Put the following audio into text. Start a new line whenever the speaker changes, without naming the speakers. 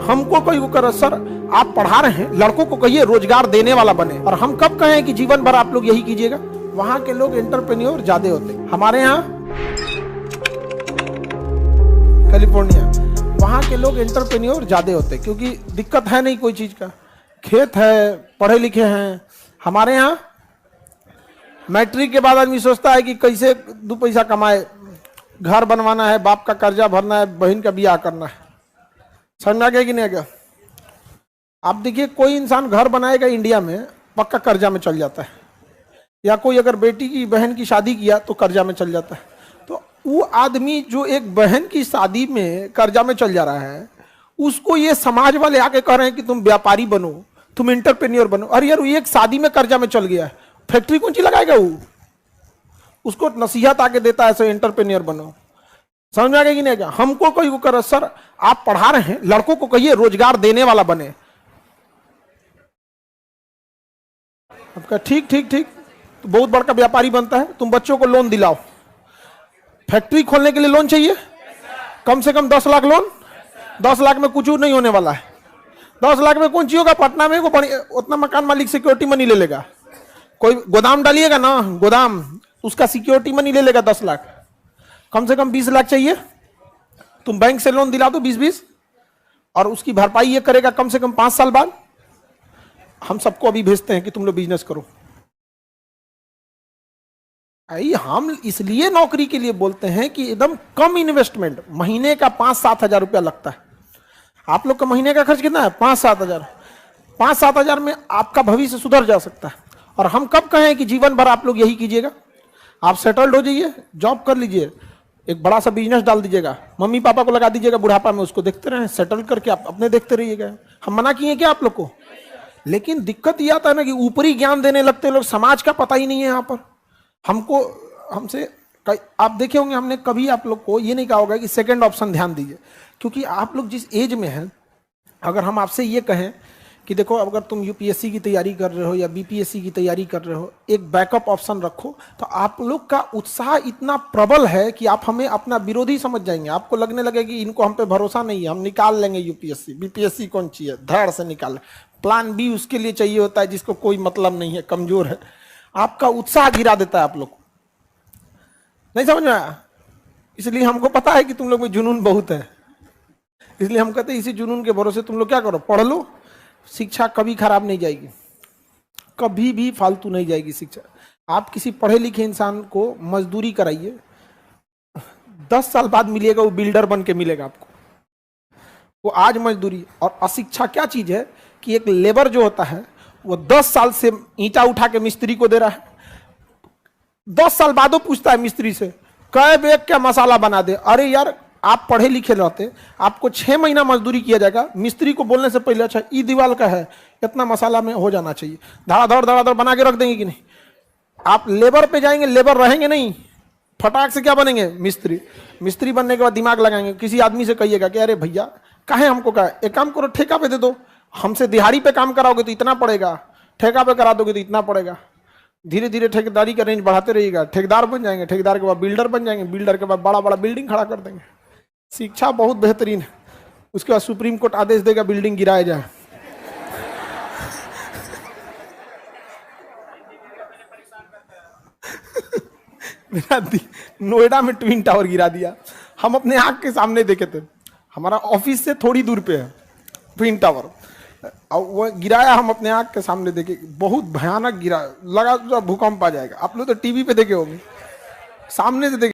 हमको कोई वो कर सर आप पढ़ा रहे हैं, लड़कों को कहिए रोजगार देने वाला बने, और हम कब कहें कि जीवन भर आप लोग यही कीजिएगा। वहां के लोग एंटरप्रेन्योर ज्यादा होते, हमारे यहाँ कैलिफोर्निया, वहां के लोग एंटरप्रेन्योर ज्यादा होते क्योंकि दिक्कत है नहीं कोई चीज का, खेत है, पढ़े लिखे हैं। हमारे यहाँ मैट्रिक के बाद आदमी सोचता है कि कैसे दो पैसा कमाए, घर बनवाना है, बाप का कर्जा भरना है, बहन का ब्याह करना है। समझ में आ गया कि नहीं आ गया? आप देखिए कोई इंसान घर बनाएगा इंडिया में पक्का कर्जा में चल जाता है, या कोई अगर बेटी की बहन की शादी किया तो कर्जा में चल जाता है। तो वो आदमी जो एक बहन की शादी में कर्जा में चल जा रहा है, उसको ये समाज वाले आके कह रहे हैं कि तुम व्यापारी बनो, तुम एंटरप्रेन्योर बनो। अरे यार वो एक शादी में कर्जा में चल गया है, फैक्ट्री कौन सी लगाएगा वो? उसको नसीहत आके देता है, एंटरप्रेन्योर बनो। समझ में आ गया कि नहीं? हमको कोई वो कर सर आप पढ़ा रहे हैं, लड़कों को कहिए रोजगार देने वाला बने। आपका ठीक ठीक ठीक, तो बहुत बड़का व्यापारी बनता है। तुम बच्चों को लोन दिलाओ, फैक्ट्री खोलने के लिए लोन चाहिए, कम से कम 10 लाख लोन। 10 लाख में कुछ नहीं होने वाला है। 10 लाख में कौन सी होगा? पटना में उतना मकान मालिक सिक्योरिटी मनी ले लेगा। कोई गोदाम डालिएगा ना, गोदाम, उसका सिक्योरिटी मनी ले लेगा 10 लाख। कम से कम 20 लाख चाहिए। तुम बैंक से लोन दिला दो 20-20, और उसकी भरपाई ये करेगा कम से कम 5 साल बाद। हम सबको अभी भेजते हैं कि तुम लोग बिजनेस करो। आई हम इसलिए नौकरी के लिए बोलते हैं कि एकदम कम इन्वेस्टमेंट, महीने का 5-7 हजार रुपया लगता है। आप लोग का महीने का खर्च कितना है? 5-7 हजार। 5-7 हजार में आपका भविष्य सुधर जा सकता है। और हम कब कहें कि जीवन भर आप लोग यही कीजिएगा? आप सेटल्ड हो जाइए, जॉब कर लीजिए, एक बड़ा सा बिजनेस डाल दीजिएगा, मम्मी पापा को लगा दीजिएगा बुढ़ापा में, उसको देखते रहें, सेटल करके आप अपने देखते रहिएगा। हम मना किए क्या आप लोग को? लेकिन दिक्कत यह आता है ना कि ऊपरी ज्ञान देने लगते लोग, समाज का पता ही नहीं है। यहाँ पर हमको हमसे आप देखे होंगे, हमने कभी आप लोग को ये नहीं कहा होगा कि सेकंड ऑप्शन ध्यान दीजिए, क्योंकि आप लोग जिस एज में हैं, अगर हम आपसे ये कहें कि देखो अगर तुम यूपीएससी की तैयारी कर रहे हो या बीपीएससी की तैयारी कर रहे हो, एक बैकअप ऑप्शन रखो, तो आप लोग का उत्साह इतना प्रबल है कि आप हमें अपना विरोधी समझ जाएंगे। आपको लगने लगे कि इनको हम पे भरोसा नहीं है, हम निकाल लेंगे यूपीएससी, बीपीएससी कौन चाहिए, धड़ से निकाल। प्लान बी उसके लिए चाहिए होता है जिसको कोई मतलब नहीं है, कमजोर है। आपका उत्साह गिरा देता है आप लोग को। नहीं समझ में आया? इसलिए हमको पता है कि तुम लोग में जुनून बहुत है, इसलिए हम कहते हैं इसी जुनून के भरोसे तुम लोग क्या करो, पढ़ लो। शिक्षा कभी खराब नहीं जाएगी, कभी भी फालतू नहीं जाएगी शिक्षा। आप किसी पढ़े लिखे इंसान को मजदूरी कराइए, 10 साल बाद मिलेगा वो बिल्डर बन के मिलेगा आपको। वो आज मजदूरी। और अशिक्षा क्या चीज है कि एक लेबर जो होता है वो 10 साल से ईंटा उठा के मिस्त्री को दे रहा है, 10 साल बाद वो पूछता है मिस्त्री से कै बैग क्या मसाला बना दे। अरे यार आप पढ़े लिखे रहते, आपको 6 महीना मजदूरी किया जाएगा, मिस्त्री को बोलने से पहले अच्छा ई दीवार का है, इतना मसाला में हो जाना चाहिए, धड़ाधड़ बना के रख देंगे कि नहीं? आप लेबर पे जाएंगे, लेबर रहेंगे नहीं, फटाक से क्या बनेंगे? मिस्त्री। मिस्त्री बनने के बाद दिमाग लगाएंगे। किसी आदमी से कहिएगा कि अरे भैया काहे हमको कहा, एक काम करो ठेका पे दे दो, हमसे दिहाड़ी पे काम कराओगे तो इतना पड़ेगा, ठेका पे करा दोगे तो इतना पड़ेगा। धीरे धीरे ठेकेदारी का रेंज बढ़ाते रहिएगा, ठेकेदार बन जाएंगे, ठेकेदार के बाद बिल्डर बन जाएंगे, बिल्डर के बाद बड़ा बड़ा बिल्डिंग खड़ा कर देंगे। शिक्षा बहुत बेहतरीन है। उसके बाद सुप्रीम कोर्ट आदेश देगा बिल्डिंग गिराया जाए। नोएडा में ट्विन टावर गिरा दिया, हम अपने आंख के सामने देखे थे। हमारा ऑफिस से थोड़ी दूर पे है ट्विन टावर, और वो गिराया हम अपने आंख के सामने देखे, बहुत भयानक गिरा, लगा भूकंप आ जाएगा। आप लोग तो टीवी पे देखे होंगे, सामने से देखे।